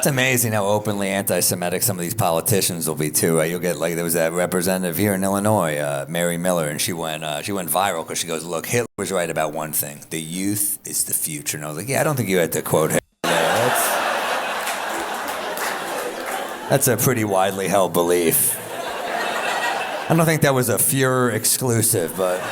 It's amazing how openly anti-Semitic some of these politicians will be too. Right? You'll get like there was that representative here in Illinois, Mary Miller, and she went viral because she goes, "Look, Hitler was right about one thing: the youth is the future." And I was like, "Yeah, I don't think you had to quote Hitler. That's a pretty widely held belief. I don't think that was a Fuhrer exclusive, but."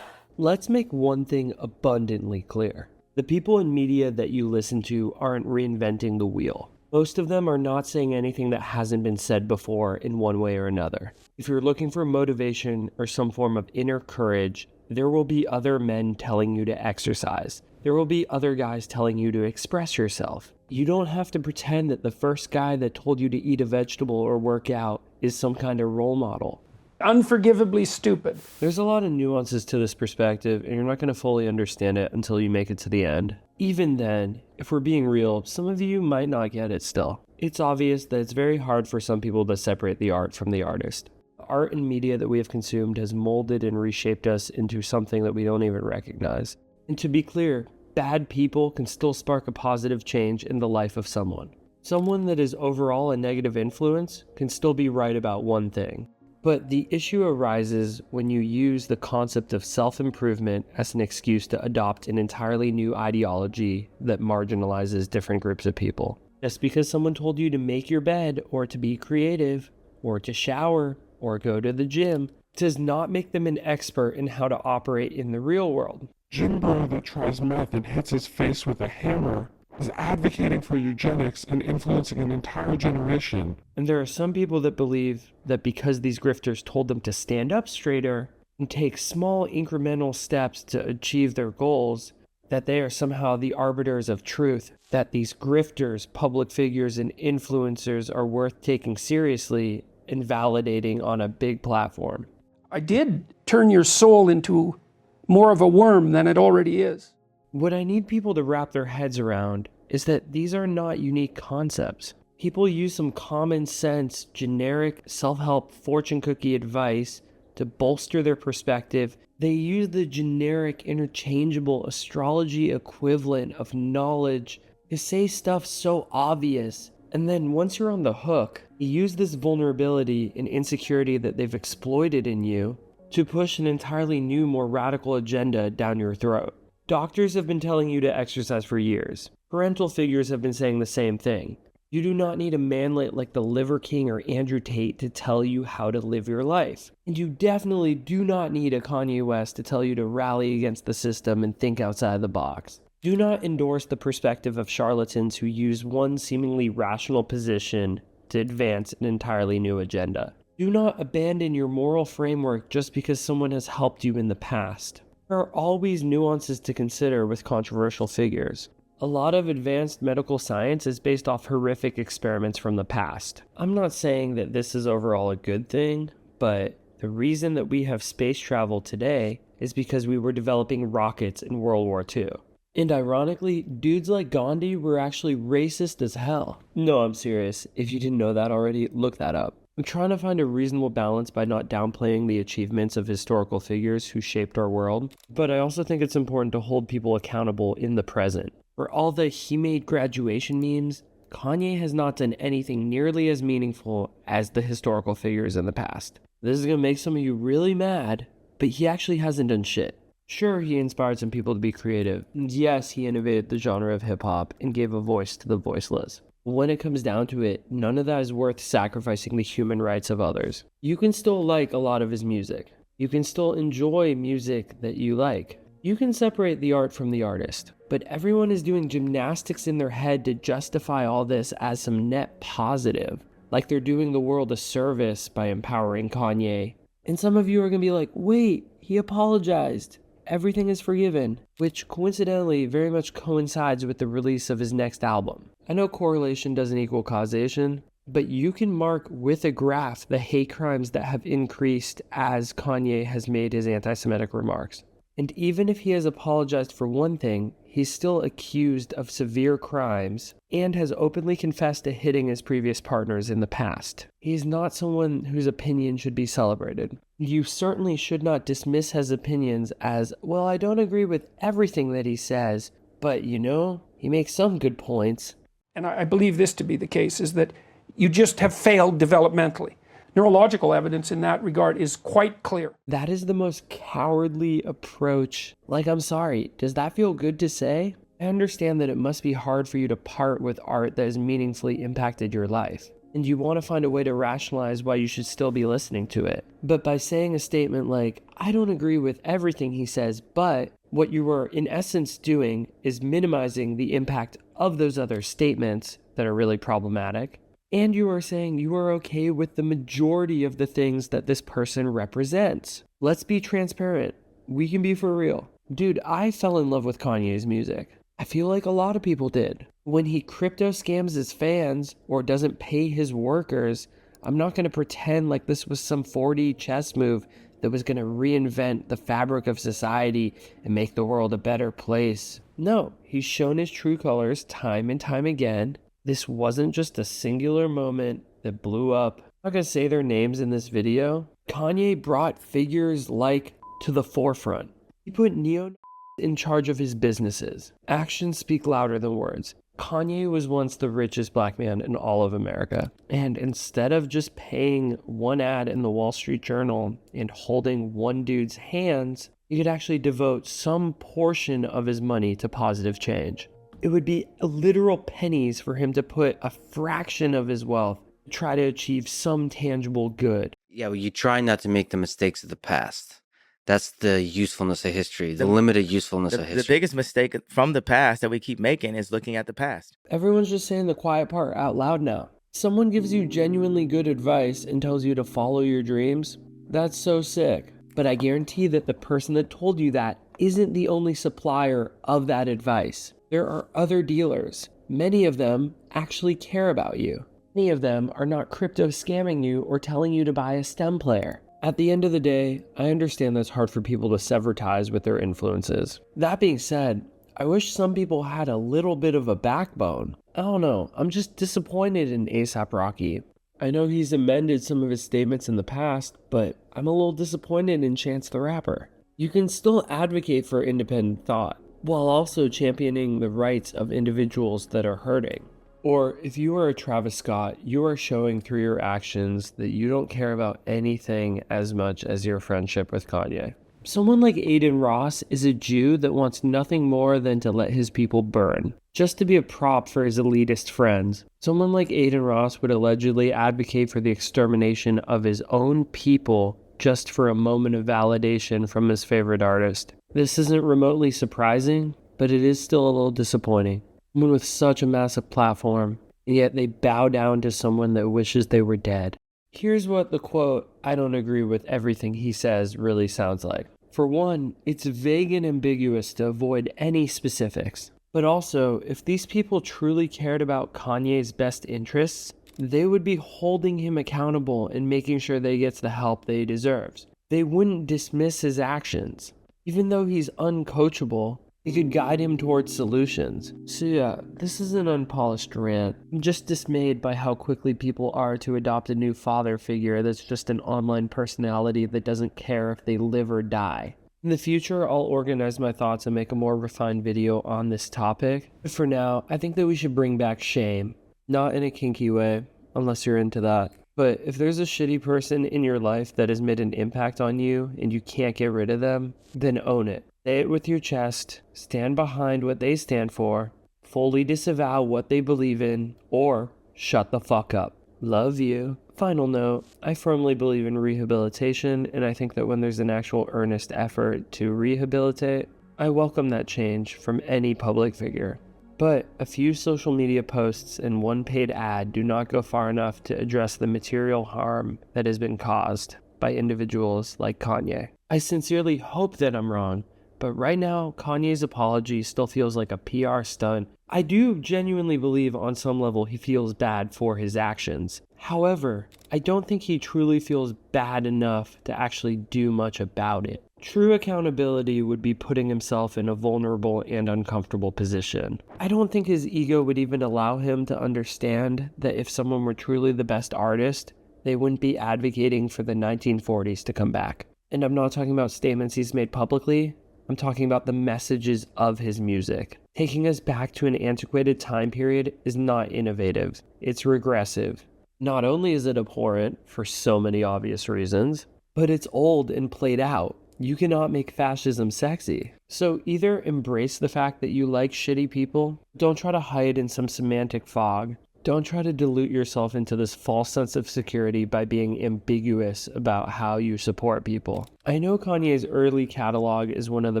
Let's make one thing abundantly clear. The people in media that you listen to aren't reinventing the wheel. Most of them are not saying anything that hasn't been said before in one way or another. If you're looking for motivation or some form of inner courage, there will be other men telling you to exercise. There will be other guys telling you to express yourself. You don't have to pretend that the first guy that told you to eat a vegetable or work out is some kind of role model. Unforgivably stupid. There's a lot of nuances to this perspective, and you're not going to fully understand it until you make it to the end. Even then, if we're being real, some of you might not get it still. It's obvious that it's very hard for some people to separate the art from the artist. The art and media that we have consumed has molded and reshaped us into something that we don't even recognize. And to be clear, bad people can still spark a positive change in the life of someone. Someone that is overall a negative influence can still be right about one thing. But the issue arises when you use the concept of self-improvement as an excuse to adopt an entirely new ideology that marginalizes different groups of people. Just because someone told you to make your bed, or to be creative, or to shower, or go to the gym, does not make them an expert in how to operate in the real world. Gym bro that tries meth and hits his face with a hammer is advocating for eugenics and influencing an entire generation. And there are some people that believe that because these grifters told them to stand up straighter and take small incremental steps to achieve their goals, that they are somehow the arbiters of truth, that these grifters, public figures, and influencers are worth taking seriously and validating on a big platform. I did turn your soul into more of a worm than it already is. What I need people to wrap their heads around is that these are not unique concepts. People use some common sense, generic self-help fortune cookie advice to bolster their perspective. They use the generic interchangeable astrology equivalent of knowledge to say stuff so obvious. And then once you're on the hook, you use this vulnerability and insecurity that they've exploited in you to push an entirely new, more radical agenda down your throat. Doctors have been telling you to exercise for years. Parental figures have been saying the same thing. You do not need a manlet like the Liver King or Andrew Tate to tell you how to live your life. And you definitely do not need a Kanye West to tell you to rally against the system and think outside the box. Do not endorse the perspective of charlatans who use one seemingly rational position to advance an entirely new agenda. Do not abandon your moral framework just because someone has helped you in the past. There are always nuances to consider with controversial figures. A lot of advanced medical science is based off horrific experiments from the past. I'm not saying that this is overall a good thing, but the reason that we have space travel today is because we were developing rockets in World War II. And ironically, dudes like Gandhi were actually racist as hell. No, I'm serious. If you didn't know that already, look that up. I'm trying to find a reasonable balance by not downplaying the achievements of historical figures who shaped our world, but I also think it's important to hold people accountable in the present. For all the he made graduation memes, Kanye has not done anything nearly as meaningful as the historical figures in the past. This is going to make some of you really mad, but he actually hasn't done shit. Sure, he inspired some people to be creative. And yes, he innovated the genre of hip-hop and gave a voice to the voiceless. When it comes down to it, none of that is worth sacrificing the human rights of others. You can still like a lot of his music. You can still enjoy music that you like. You can separate the art from the artist. But everyone is doing gymnastics in their head to justify all this as some net positive. Like they're doing the world a service by empowering Kanye. And some of you are going to be like, wait, he apologized. Everything is forgiven, which coincidentally very much coincides with the release of his next album. I know correlation doesn't equal causation, but you can mark with a graph the hate crimes that have increased as Kanye has made his anti-Semitic remarks. And even if he has apologized for one thing, he's still accused of severe crimes and has openly confessed to hitting his previous partners in the past. He's not someone whose opinion should be celebrated. You certainly should not dismiss his opinions as, well, I don't agree with everything that he says, but you know, he makes some good points. and I believe this to be the case, is that you just have failed developmentally. Neurological evidence in that regard is quite clear. That is the most cowardly approach. Like, I'm sorry, does that feel good to say? I understand that it must be hard for you to part with art that has meaningfully impacted your life, and you want to find a way to rationalize why you should still be listening to it. But by saying a statement like, I don't agree with everything he says, but what you were in essence doing is minimizing the impact of those other statements that are really problematic. And you are saying you are okay with the majority of the things that this person represents. Let's be transparent. We can be for real. Dude, I fell in love with Kanye's music. I feel like a lot of people did. When he crypto scams his fans or doesn't pay his workers, I'm not going to pretend like this was some 4D chess move that was going to reinvent the fabric of society and make the world a better place. No, he's shown his true colors time and time again. This wasn't just a singular moment that blew up. I'm not going to say their names in this video. Kanye brought figures like to the forefront. He put neo in charge of his businesses. Actions speak louder than words. Kanye was once the richest black man in all of America. And instead of just paying one ad in the Wall Street Journal and holding one dude's hands, he could actually devote some portion of his money to positive change. It would be literal pennies for him to put a fraction of his wealth to try to achieve some tangible good. Yeah, well, you try not to make the mistakes of the past. That's the usefulness of history, the limited usefulness of history. The biggest mistake from the past that we keep making is looking at the past. Everyone's just saying the quiet part out loud now. Someone gives you genuinely good advice and tells you to follow your dreams. That's so sick. But I guarantee that the person that told you that isn't the only supplier of that advice. There are other dealers. Many of them actually care about you. Many of them are not crypto scamming you or telling you to buy a STEM player. At the end of the day, I understand that it's hard for people to sever ties with their influences. That being said, I wish some people had a little bit of a backbone. I don't know, I'm just disappointed in A$AP Rocky. I know he's amended some of his statements in the past, but I'm a little disappointed in Chance the Rapper. You can still advocate for independent thought, while also championing the rights of individuals that are hurting. Or if you are a Travis Scott, you are showing through your actions that you don't care about anything as much as your friendship with Kanye. Someone like Adin Ross is a Jew that wants nothing more than to let his people burn, just to be a prop for his elitist friends. Someone like Adin Ross would allegedly advocate for the extermination of his own people just for a moment of validation from his favorite artist. This isn't remotely surprising, but it is still a little disappointing. Someone with such a massive platform, and yet they bow down to someone that wishes they were dead. Here's what the quote, "I don't agree with everything he says," really sounds like. For one, it's vague and ambiguous to avoid any specifics. But also, if these people truly cared about Kanye's best interests, they would be holding him accountable and making sure that he gets the help that he deserves. They wouldn't dismiss his actions. Even though he's uncoachable, it could guide him towards solutions. So yeah, this is an unpolished rant. I'm just dismayed by how quickly people are to adopt a new father figure that's just an online personality that doesn't care if they live or die. In the future, I'll organize my thoughts and make a more refined video on this topic. But for now, I think that we should bring back shame. Not in a kinky way, unless you're into that. But if there's a shitty person in your life that has made an impact on you and you can't get rid of them, then own it. Say it with your chest, stand behind what they stand for, fully disavow what they believe in, or shut the fuck up. Love you. Final note, I firmly believe in rehabilitation, and I think that when there's an actual earnest effort to rehabilitate, I welcome that change from any public figure. But a few social media posts and one paid ad do not go far enough to address the material harm that has been caused by individuals like Kanye. I sincerely hope that I'm wrong, but right now, Kanye's apology still feels like a PR stunt. I do genuinely believe on some level he feels bad for his actions. However, I don't think he truly feels bad enough to actually do much about it. True accountability would be putting himself in a vulnerable and uncomfortable position. I don't think his ego would even allow him to understand that if someone were truly the best artist, they wouldn't be advocating for the 1940s to come back. And I'm not talking about statements he's made publicly. I'm talking about the messages of his music. Taking us back to an antiquated time period is not innovative, it's regressive. Not only is it abhorrent, for so many obvious reasons, but it's old and played out. You cannot make fascism sexy. So either embrace the fact that you like shitty people, don't try to hide in some semantic fog, don't try to dilute yourself into this false sense of security by being ambiguous about how you support people. I know Kanye's early catalog is one of the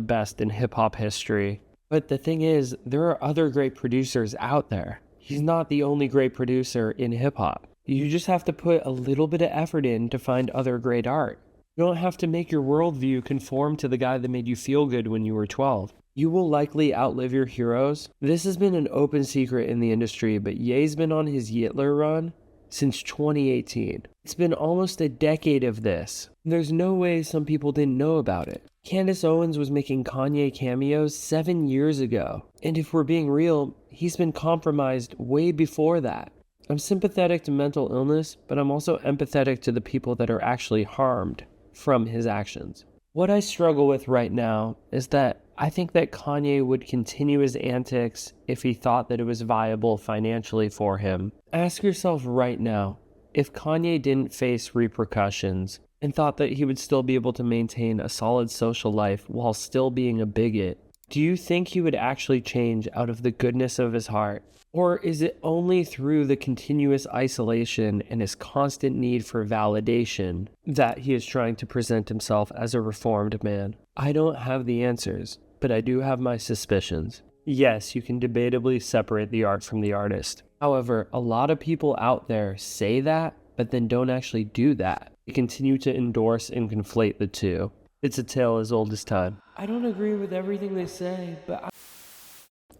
best in hip-hop history, but the thing is, there are other great producers out there. He's not the only great producer in hip-hop. You just have to put a little bit of effort in to find other great art. You don't have to make your worldview conform to the guy that made you feel good when you were 12. You will likely outlive your heroes. This has been an open secret in the industry, but Ye's been on his Yitler run since 2018. It's been almost a decade of this. There's no way some people didn't know about it. Candace Owens was making Kanye cameos 7 years ago. And if we're being real, he's been compromised way before that. I'm sympathetic to mental illness, but I'm also empathetic to the people that are actually harmed from his actions. What I struggle with right now is that I think that Kanye would continue his antics if he thought that it was viable financially for him. Ask yourself right now, if Kanye didn't face repercussions and thought that he would still be able to maintain a solid social life while still being a bigot, do you think he would actually change out of the goodness of his heart? Or is it only through the continuous isolation and his constant need for validation that he is trying to present himself as a reformed man? I don't have the answers, but I do have my suspicions. Yes, you can debatably separate the art from the artist. However, a lot of people out there say that, but then don't actually do that. They continue to endorse and conflate the two. It's a tale as old as time. I don't agree with everything they say, but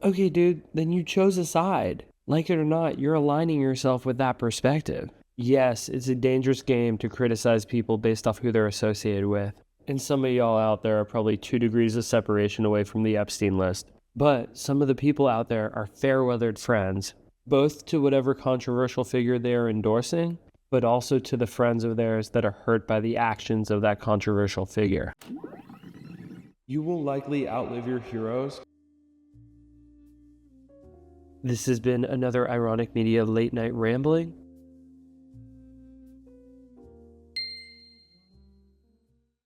okay, dude, then you chose a side. Like it or not, you're aligning yourself with that perspective. Yes, it's a dangerous game to criticize people based off who they're associated with. And some of y'all out there are probably 2 degrees of separation away from the Epstein list. But some of the people out there are fair-weathered friends, both to whatever controversial figure they are endorsing, but also to the friends of theirs that are hurt by the actions of that controversial figure. You will likely outlive your heroes. This has been another Ironic Media Late Night Rambling.